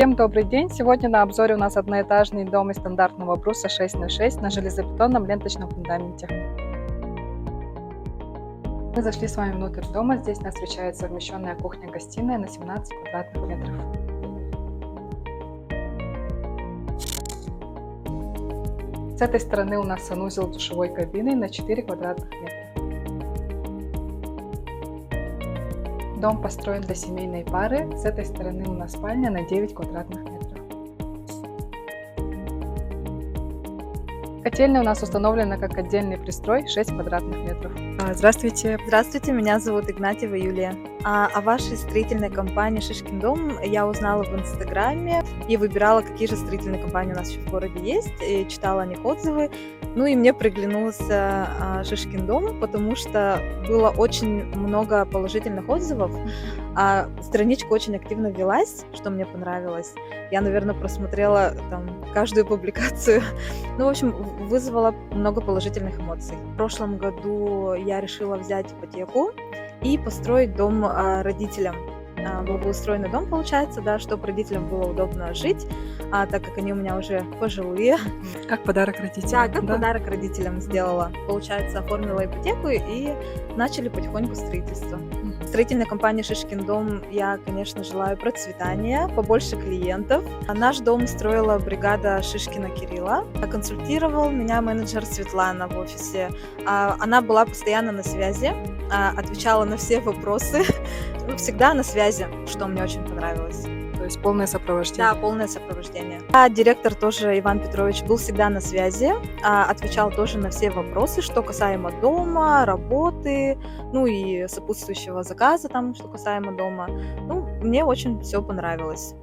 Всем добрый день! Сегодня на обзоре у нас одноэтажный дом из стандартного бруса 6х6 на железобетонном ленточном фундаменте. Мы зашли с вами внутрь дома. Здесь нас встречает совмещенная кухня-гостиная на 17 квадратных метров. С этой стороны у нас санузел с душевой кабиной на 4 квадратных метра. Дом построен для семейной пары. С этой стороны у нас спальня на 9 квадратных метров. Котельная у нас установлена как отдельный пристрой 6 квадратных метров. Здравствуйте. Здравствуйте, меня зовут Игнатьева Юлия. О вашей строительной компании «Шишкин дом» я узнала в Инстаграме и выбирала, какие же строительные компании у нас еще в городе есть, и читала о них отзывы. Ну и мне приглянулся «Шишкин дом», потому что было очень много положительных отзывов, а страничка очень активно велась, что мне понравилось. Я, наверное, просмотрела там каждую публикацию. Ну, в общем, вызвала много положительных эмоций. В прошлом году я решила взять ипотеку и построить дом родителям. Благоустроенный дом получается, да, чтобы родителям было удобно жить, так как они у меня уже пожилые. Как подарок родителям. Да, как подарок родителям сделала. Получается, оформила ипотеку и начали потихоньку строительство. Строительной компании «Шишкин дом» я, конечно, желаю процветания, побольше клиентов. Наш дом строила бригада Шишкина Кирилла. Консультировал меня менеджер Светлана в офисе. Она была постоянно на связи, отвечала на все вопросы. Всегда на связи, что мне очень понравилось. То есть полное сопровождение? Да, полное сопровождение. А директор тоже, Иван Петрович, был всегда на связи, отвечал тоже на все вопросы, что касаемо дома, работы, ну и сопутствующего заказа, там, что касаемо дома. Ну, мне очень все понравилось.